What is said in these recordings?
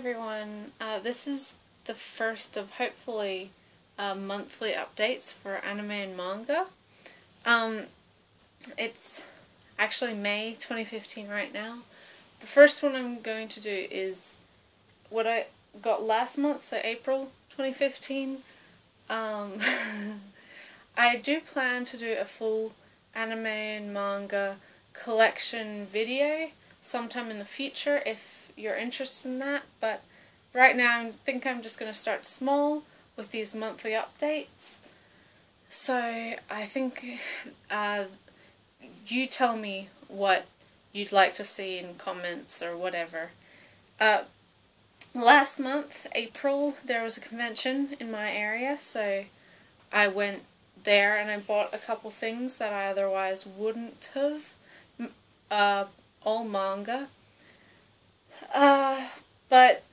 everyone. This is the first of hopefully monthly updates for anime and manga. It's actually May 2015 right now. The first one I'm going to do is what I got last month, so April 2015. I do plan to do a full anime and manga collection video sometime in the future if you're interested in that, but right now I think I'm just going to start small with these monthly updates. So I think you tell me what you'd like to see in comments or whatever. Last month, April, there was a convention in my area, so I went there and I bought a couple things that I otherwise wouldn't have. All manga. But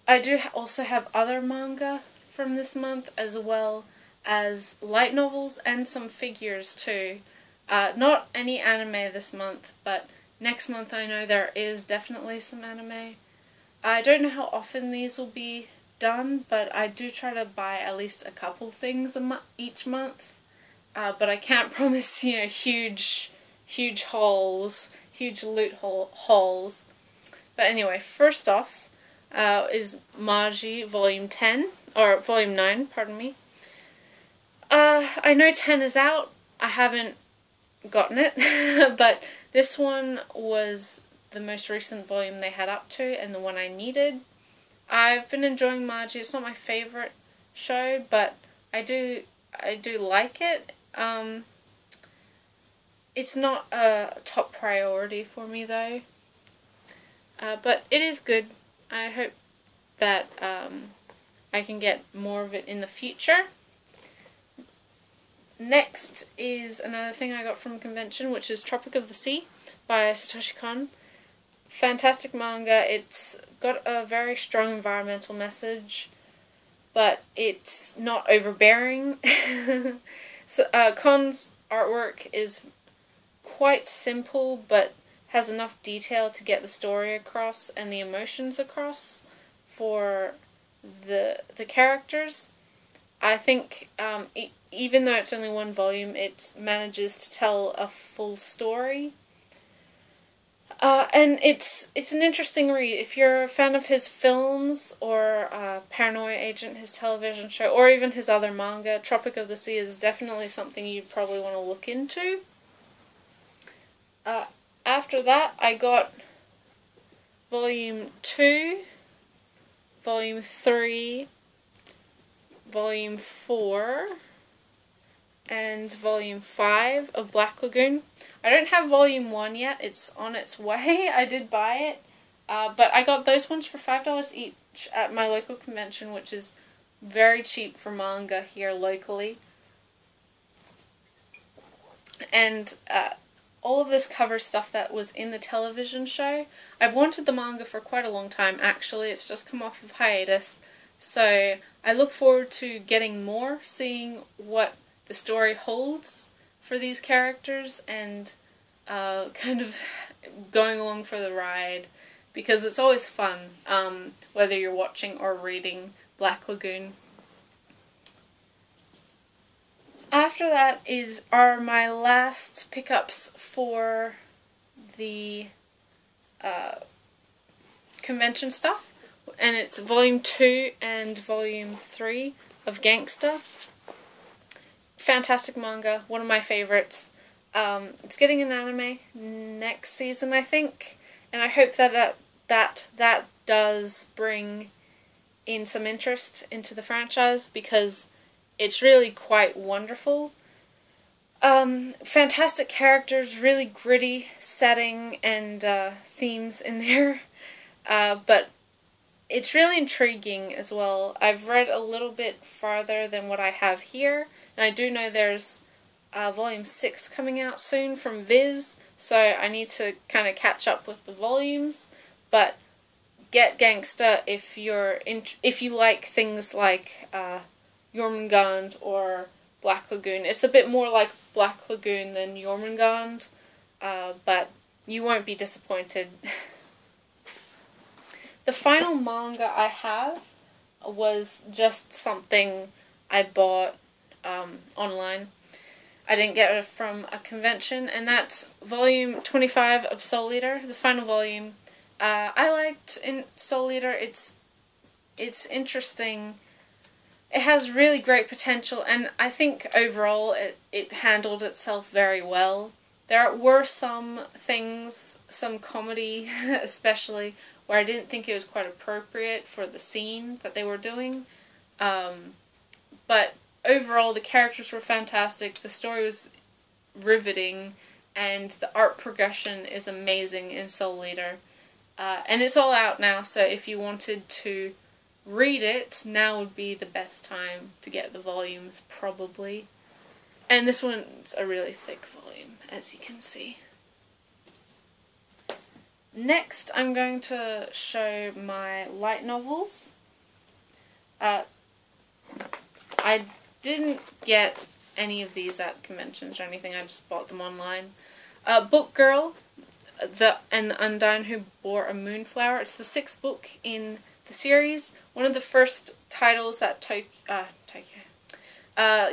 I do also have other manga from this month, as well as light novels and some figures too. Not any anime this month, but next month I know there is definitely some anime. I don't know how often these will be done, but I do try to buy at least a couple things each month. But I can't promise, huge hauls, huge loot hauls. But anyway, first off is Magi Volume 10, or Volume 9, pardon me. I know 10 is out, I haven't gotten it, but this one was the most recent volume they had up to, and the one I needed. I've been enjoying Magi. It's not my favourite show, but I do like it. It's not a top priority for me though, but it is good. I hope that I can get more of it in the future. Next is another thing I got from a convention, which is Tropic of the Sea by Satoshi Kon. Fantastic manga. It's got a very strong environmental message, but it's not overbearing. So Kon's artwork is quite simple, but has enough detail to get the story across and the emotions across for the characters. I think even though it's only one volume, it manages to tell a full story. And it's an interesting read. If you're a fan of his films, or Paranoia Agent, his television show, or even his other manga, Tropic of the Sea is definitely something you probably want to look into. After that, I got Volume 2, Volume 3, Volume 4, and Volume 5 of Black Lagoon. I don't have Volume 1 yet, it's on its way. I did buy it, but I got those ones for $5 each at my local convention, which is very cheap for manga here locally. And all of this covers stuff that was in the television show. I've wanted the manga for quite a long time, actually. It's just come off of hiatus, so I look forward to getting more, seeing what the story holds for these characters, and kind of going along for the ride, because it's always fun, whether you're watching or reading Black Lagoon. After that are my last pickups for the convention stuff, and it's Volume 2 and Volume 3 of Gangsta. Fantastic manga, one of my favorites. It's getting an anime next season, I think, and I hope that does bring in some interest into the franchise, because it's really quite wonderful. Fantastic characters, really gritty setting and themes in there, but it's really intriguing as well. I've read a little bit farther than what I have here, and I do know there's Volume 6 coming out soon from Viz, so I need to kind of catch up with the volumes, but get Gangsta if you like things like Jormungand or Black Lagoon. It's a bit more like Black Lagoon than Jormungand, but you won't be disappointed. The final manga I have was just something I bought online. I didn't get it from a convention, and that's volume 25 of Soul Eater, the final volume. I liked in Soul Eater. It's interesting. It has really great potential, and I think overall it handled itself very well. There were some things, some comedy especially, where I didn't think it was quite appropriate for the scene that they were doing. But overall, the characters were fantastic, the story was riveting, and the art progression is amazing in Soul Eater. And it's all out now, so if you wanted to read it, now would be the best time to get the volumes, probably. And this one's a really thick volume, as you can see. Next, I'm going to show my light novels. I didn't get any of these at conventions or anything, I just bought them online. Book Girl, and the Undine Who Bore a Moonflower. It's the 6th book in the series. One of the first titles that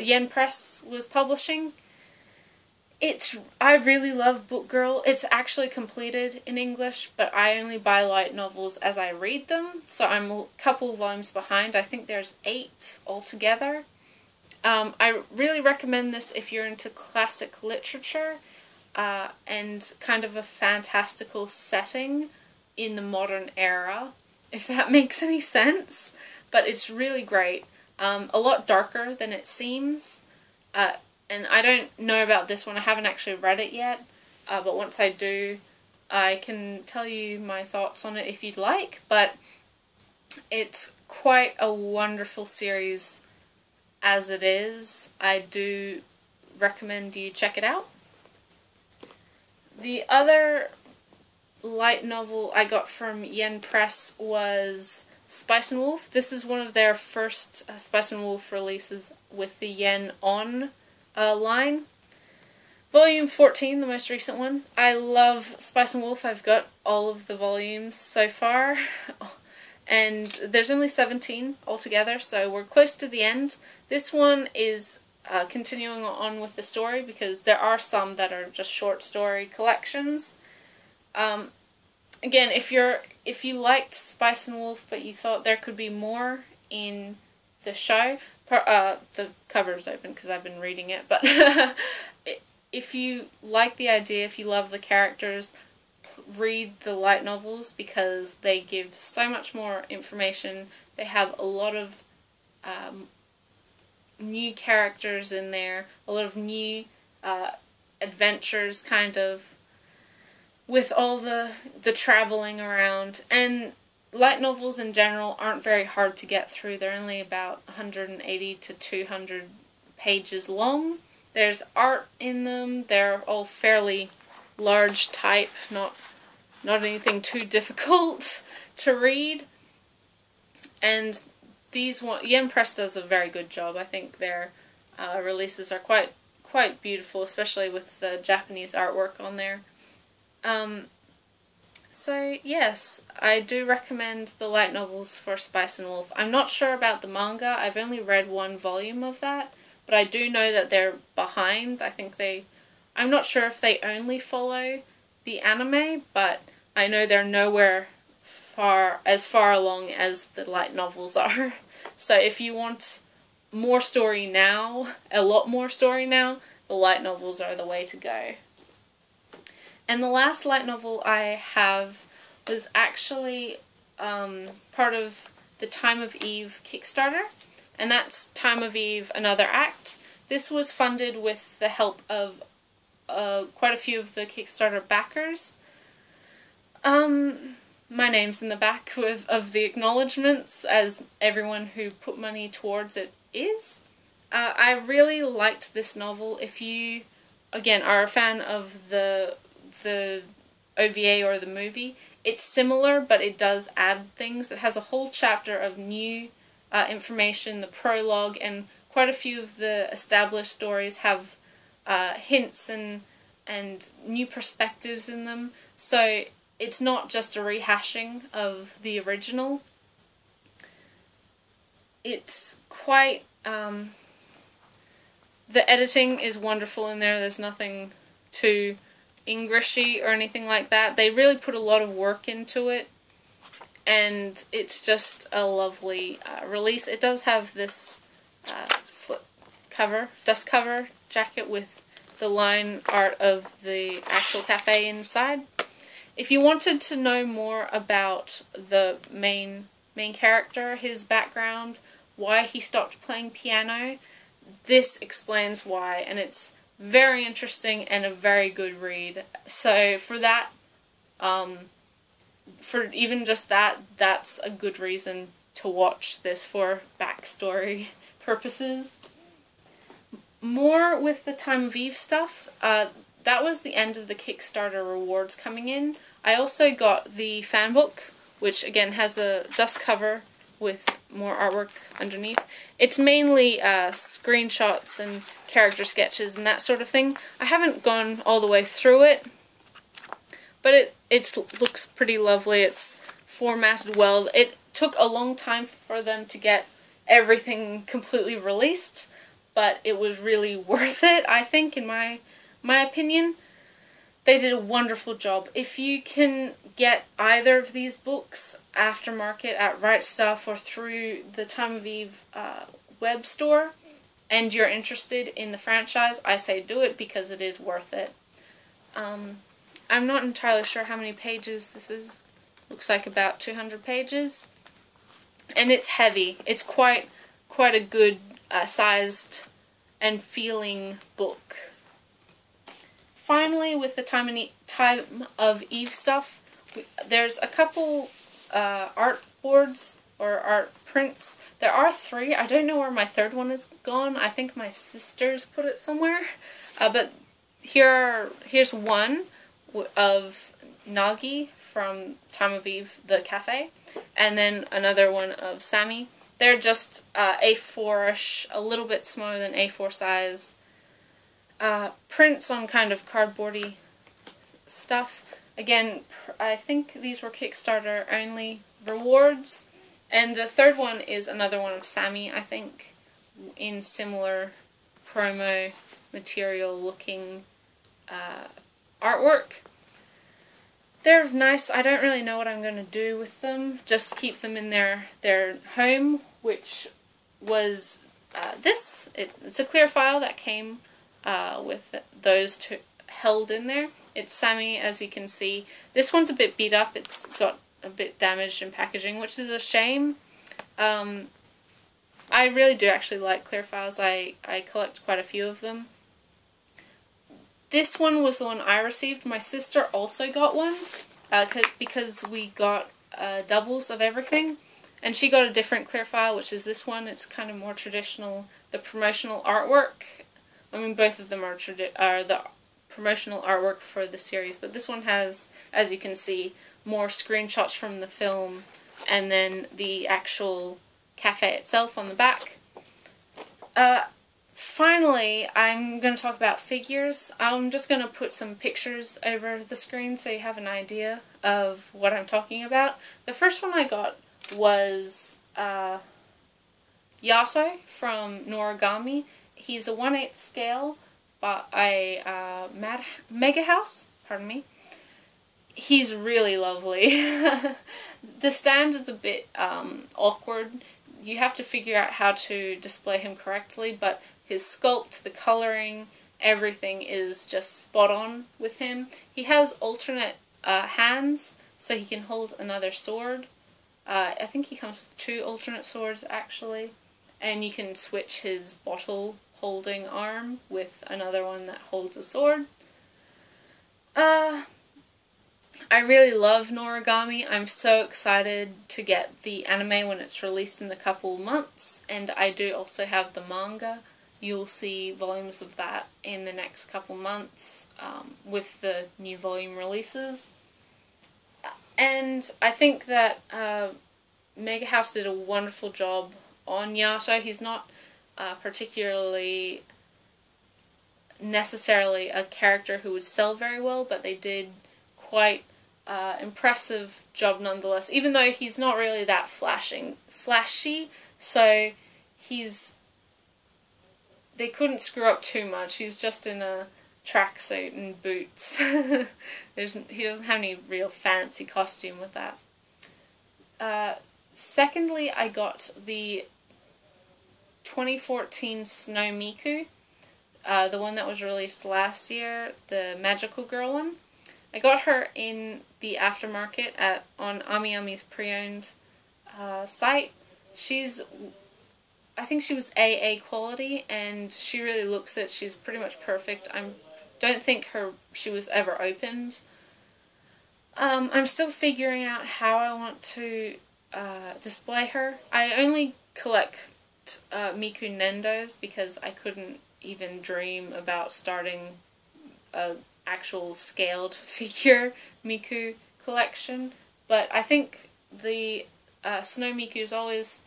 Yen Press was publishing. I really love Book Girl. It's actually completed in English, but I only buy light novels as I read them, so I'm a couple volumes behind. I think there's 8 altogether. I really recommend this if you're into classic literature and kind of a fantastical setting in the modern era, if that makes any sense. But it's really great. A lot darker than it seems. And I don't know about this one, I haven't actually read it yet, but once I do, I can tell you my thoughts on it if you'd like, but it's quite a wonderful series as it is. I do recommend you check it out. The other light novel I got from Yen Press was Spice and Wolf. This is one of their first Spice and Wolf releases with the Yen On line. Volume 14, the most recent one. I love Spice and Wolf. I've got all of the volumes so far. And there's only 17 altogether, so we're close to the end. This one is continuing on with the story because there are some that are just short story collections. Again, if you liked Spice and Wolf but you thought there could be more in the show, the cover's open because I've been reading it, but if you like the idea, if you love the characters, read the light novels because they give so much more information. They have a lot of new characters in there, a lot of new adventures, kind of, with all the traveling around. And light novels in general aren't very hard to get through. They're only about 180 to 200 pages long. There's art in them. They're all fairly large type, not anything too difficult to read. And Yen Press does a very good job. I think their releases are quite beautiful, especially with the Japanese artwork on there. So yes, I do recommend the light novels for Spice and Wolf. I'm not sure about the manga. I've only read 1 volume of that, but I do know that they're behind. I'm not sure if they only follow the anime, but I know they're nowhere as far along as the light novels are. So if you want more story now, a lot more story now, the light novels are the way to go. And the last light novel I have was actually part of the Time of Eve Kickstarter, and that's Time of Eve Another Act. This was funded with the help of quite a few of the Kickstarter backers. My name's in the back of the acknowledgements, as everyone who put money towards it is. I really liked this novel. If you, again, are a fan of the OVA or the movie, it's similar, but it does add things. It has a whole chapter of new information, the prologue, and quite a few of the established stories have hints and new perspectives in them. So it's not just a rehashing of the original. It's quite, the editing is wonderful in there. There's nothing too Englishy or anything like that. They really put a lot of work into it, and it's just a lovely release. It does have this slip cover, dust cover jacket with the line art of the actual cafe inside. If you wanted to know more about the main character, his background, why he stopped playing piano, this explains why, and it's very interesting and a very good read. So for that, for even just that, that's a good reason to watch this for backstory purposes. More with the Time of Eve stuff, that was the end of the Kickstarter rewards coming in. I also got the fan book, which again has a dust cover with more artwork underneath. It's mainly screenshots and character sketches and that sort of thing. I haven't gone all the way through it, but it looks pretty lovely. It's formatted well. It took a long time for them to get everything completely released, but it was really worth it, I think, in my opinion. They did a wonderful job. If you can get either of these books aftermarket at Right Stuff or through the Time of Eve web store, and you're interested in the franchise, I say do it because it is worth it. I'm not entirely sure how many pages this is. Looks like about 200 pages. And it's heavy. It's quite a good sized and feeling book. Finally, with the Time of Eve stuff, there's a couple art boards or art prints. There are 3. I don't know where my third one is gone. I think my sister's put it somewhere. But here's one of Nagi from Time of Eve, the cafe, and then another one of Sammy. They're just A4-ish, a little bit smaller than A4 size. Prints on kind of cardboardy stuff. Again, I think these were Kickstarter only rewards. And the third one is another one of Sammy, I think, in similar promo material looking artwork. They're nice. I don't really know what I'm going to do with them. Just keep them in their home, which was this. It's a clear file that came with those two held in there. It's Sammy, as you can see. This one's a bit beat up. It's got a bit damaged in packaging, which is a shame. I really do actually like clear files. I collect quite a few of them. This one was the one I received. My sister also got one because we got doubles of everything. And she got a different clear file, which is this one. It's kind of more traditional. The promotional artwork, I mean, both of them are the promotional artwork for the series, but this one has, as you can see, more screenshots from the film and then the actual cafe itself on the back. Finally, I'm going to talk about figures. I'm just going to put some pictures over the screen so you have an idea of what I'm talking about. The first one I got was Yato from Noragami. He's a 1/8 scale by Mega House. Pardon me. He's really lovely. The stand is a bit awkward. You have to figure out how to display him correctly, but his sculpt, the coloring, everything is just spot on with him. He has alternate hands, so he can hold another sword. I think he comes with 2 alternate swords, actually. And you can switch his bottle holding arm with another one that holds a sword. I really love Noragami. I'm so excited to get the anime when it's released in a couple months, and I do also have the manga. You'll see volumes of that in the next couple months with the new volume releases. And I think that Mega House did a wonderful job on Yato. He's not particularly necessarily a character who would sell very well, but they did quite impressive job nonetheless, even though he's not really that flashy, so they couldn't screw up too much. He's just in a tracksuit and boots. He doesn't have any real fancy costume with that. Secondly, I got the 2014 Snow Miku, the one that was released last year, the magical girl one. I got her in the aftermarket on AmiAmi's pre-owned site. I think she was AA quality, and she really looks it. She's pretty much perfect. I don't think she was ever opened. I'm still figuring out how I want to display her. I only collect Miku Nendos because I couldn't even dream about starting a actual scaled figure Miku collection, but I think the Snow Mikus always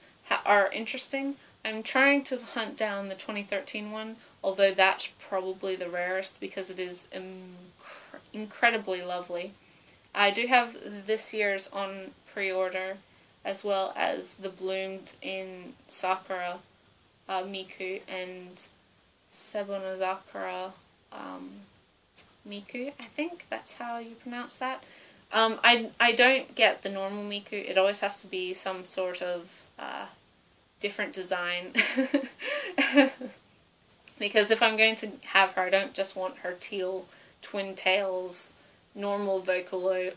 are interesting. I'm trying to hunt down the 2013 one, although that's probably the rarest because it is incredibly lovely. I do have this year's on pre-order, as well as the Bloomed in Sakura Miku and Sebonozakura Miku, I think that's how you pronounce that. I don't get the normal Miku. It always has to be some sort of different design. Because if I'm going to have her, I don't just want her teal twin tails normal Vocaloid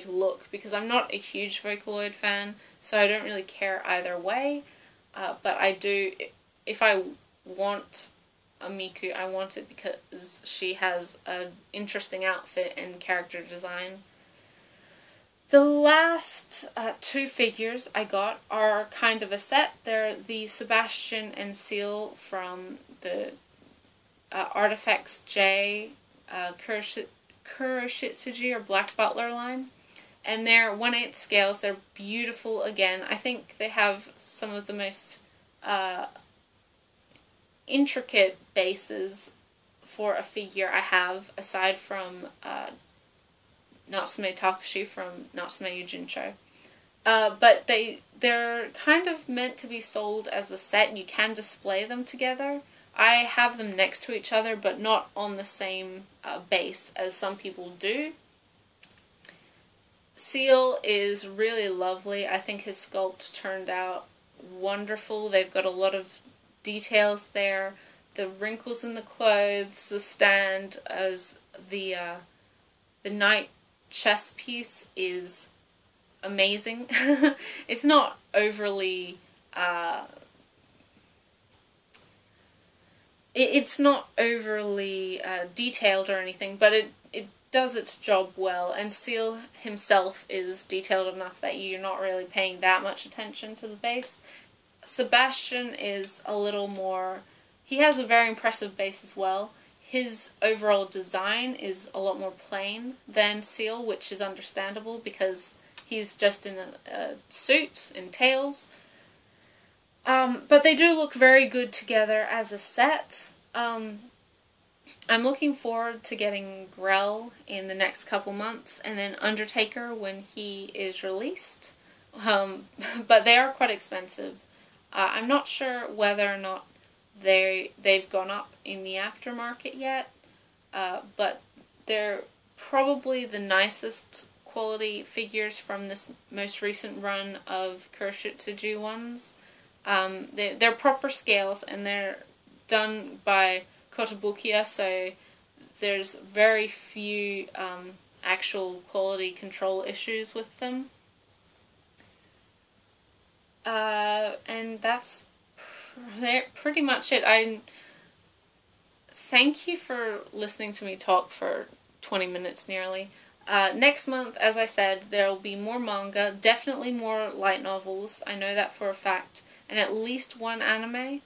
look, because I'm not a huge Vocaloid fan, so I don't really care either way. But I do, if I want a Miku, I want it because she has an interesting outfit and character design. The last two figures I got are kind of a set. They're the Sebastian and Seal from the Artifacts J Kuroshitsuji or Black Butler line. And they're 1/8 scales. They're beautiful again. I think they have some of the most intricate bases for a figure I have, aside from Natsume Takashi from Natsume Yujincho. But they're kind of meant to be sold as a set, and you can display them together. I have them next to each other, but not on the same base as some people do. Seal is really lovely. I think his sculpt turned out wonderful. They've got a lot of details there. The wrinkles in the clothes, the stand, as the knight chess piece is amazing. It's not overly detailed or anything, but it does its job well, and Seal himself is detailed enough that you're not really paying that much attention to the base. Sebastian is a little more, he has a very impressive base as well. His overall design is a lot more plain than Seal, which is understandable because he's just in a suit and tails. But they do look very good together as a set. I'm looking forward to getting Grell in the next couple months, and then Undertaker when he is released. But they are quite expensive. I'm not sure whether or not they've gone up in the aftermarket yet, but they're probably the nicest quality figures from this most recent run of Kuroshitsuji ones. They're proper scales, and they're done by Kotobukiya, so there's very few actual quality control issues with them. And that's pretty much it. Thank you for listening to me talk for 20 minutes nearly. Next month, as I said, there will be more manga, definitely more light novels, I know that for a fact, and at least one anime.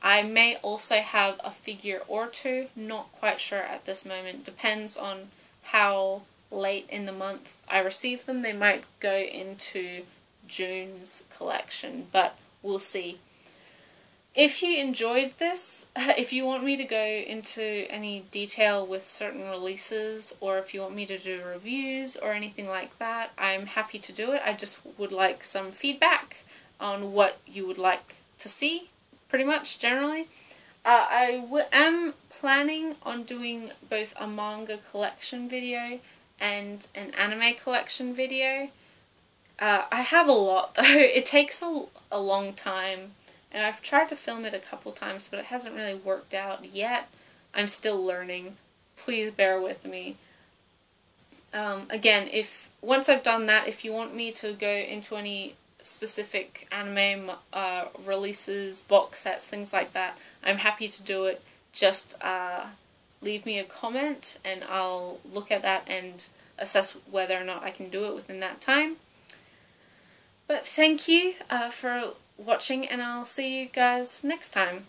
I may also have a figure or two, not quite sure at this moment. Depends on how late in the month I receive them. They might go into June's collection, but we'll see. If you enjoyed this, if you want me to go into any detail with certain releases, or if you want me to do reviews or anything like that, I'm happy to do it. I just would like some feedback on what you would like to see, pretty much, generally. I am planning on doing both a manga collection video and an anime collection video. I have a lot, though. It takes a long time, and I've tried to film it a couple times, but it hasn't really worked out yet. I'm still learning. Please bear with me. Again, once I've done that, if you want me to go into any specific anime releases, box sets, things like that, I'm happy to do it. Just leave me a comment and I'll look at that and assess whether or not I can do it within that time. But thank you for watching, and I'll see you guys next time.